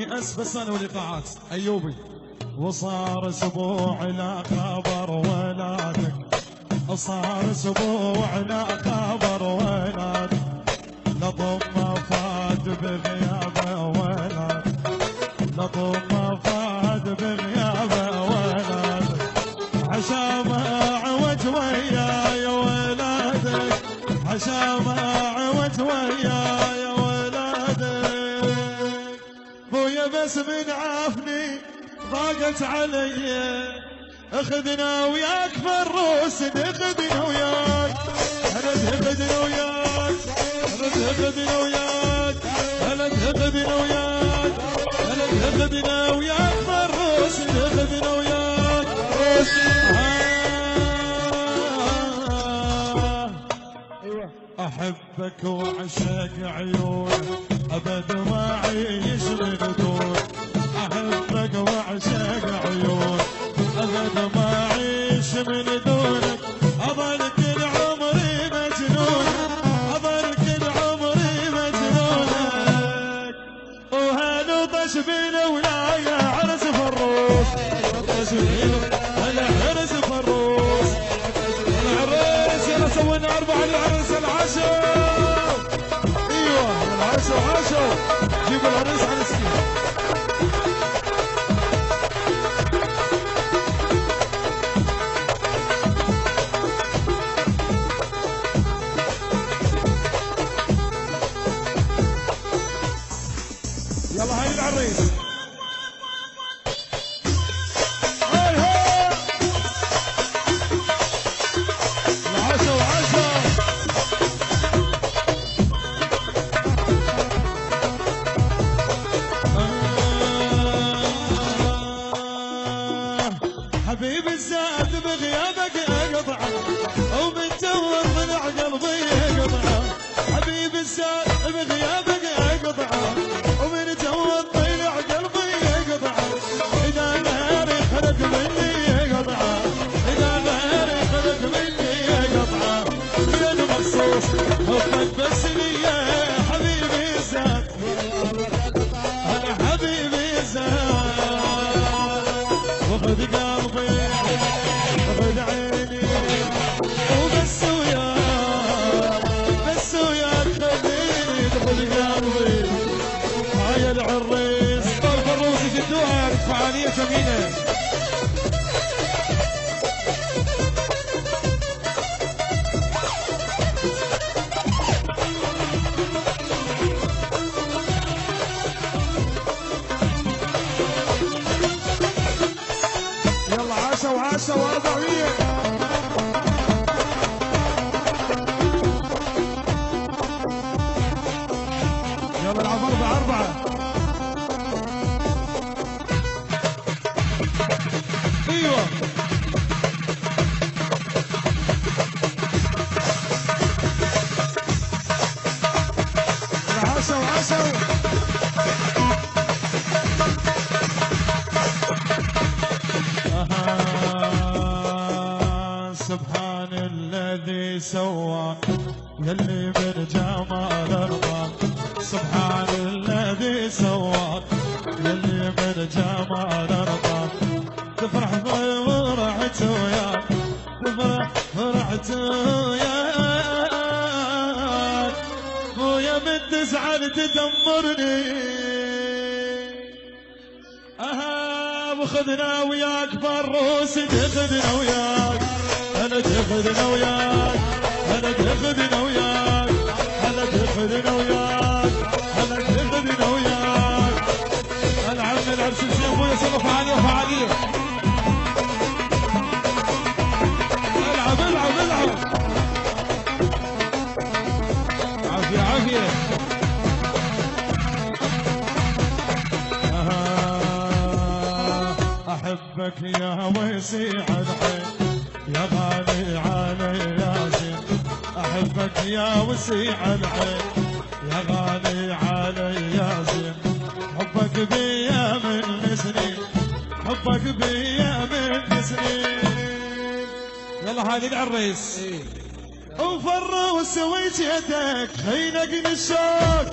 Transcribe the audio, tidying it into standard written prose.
يأس بس انا والايقاعات ايوبي. وصار اسبوع لا خبر ولادك، صار اسبوع لا خبر ولادك، لطم فاد بغيابه ولاد، لطم فاد بغيابه ولاد، عشامه عوج وياي ولادك، عشامه عوج وياي ولادك. بويا بس من عافني ضاقت علي، اخذنا وياك فروس اخذنا وياك، اخذنا وياك، اخذنا وياك، اخذنا وياك، اخذنا وياك فروس اخذنا وياك. احبك واعشق عيونك ابد ما اعيش من دونك، احبك واعشق عيونك ابد ما اعيش من دونك، اظل كل عمري مجنونك، اظل كل عمري مجنونك. وهنطش بالولايه عرس فروس، نطش بالعرس فروس، العريس يلا سوينا اربعه للعرس العشاء. ايوه العشاء عشاء، جيبوا العريس على السكين. يلا هاي العريس. هاي هاي العشاء وعشاء. حبيبي الزاد بغيابك اقطعه، ومتجوز ضلع قلبي يقطعه، حبيبي الزاد بغيابك اقطعه، ومتجوز ضلع قلبي يقطعه، اذا غيري خلق مني يقطعه، اذا غيري خلق مني يقطعه، من مخصوص حبك بس لي يا حبيبي الزاد، انا حبيبي الزاد، وخذ قلبي وخذ عيني وبس وياك، بس وياك خليني تاخذ قلبي. هاي العريس طال فروس يشدوها فعالية جميلة. يلا عاشا وعاشا واربعية. يلا العب اربعة اربعة. ايوه عاشا وعاشا. سبحان الذي سوى يلي بالجمال ارضى، سبحان الذي سوى يلي بالجمال ارضى، تفرح فرحت وياك، تفرح فرحت وياك، ويا من تزعل تدمرني. وخذنا وياك فروس تاخذنا وياك، انا تاخذنا وياك، انا تاخذنا وياك، انا تاخذنا وياك، انا تاخذنا وياك. العم العرس الزين ابويا سوى فعاليه فعاليه. العب العب العب. عافيه عافيه. احبك يا وسيع العين يا غالي علي يا زين، احبك يا وسيع العين يا غالي علي يا زين، حبك بيا من سنين، حبك بيا من سنين. يلا هذه العريس. وفروس وجهتك خينقني الشوق،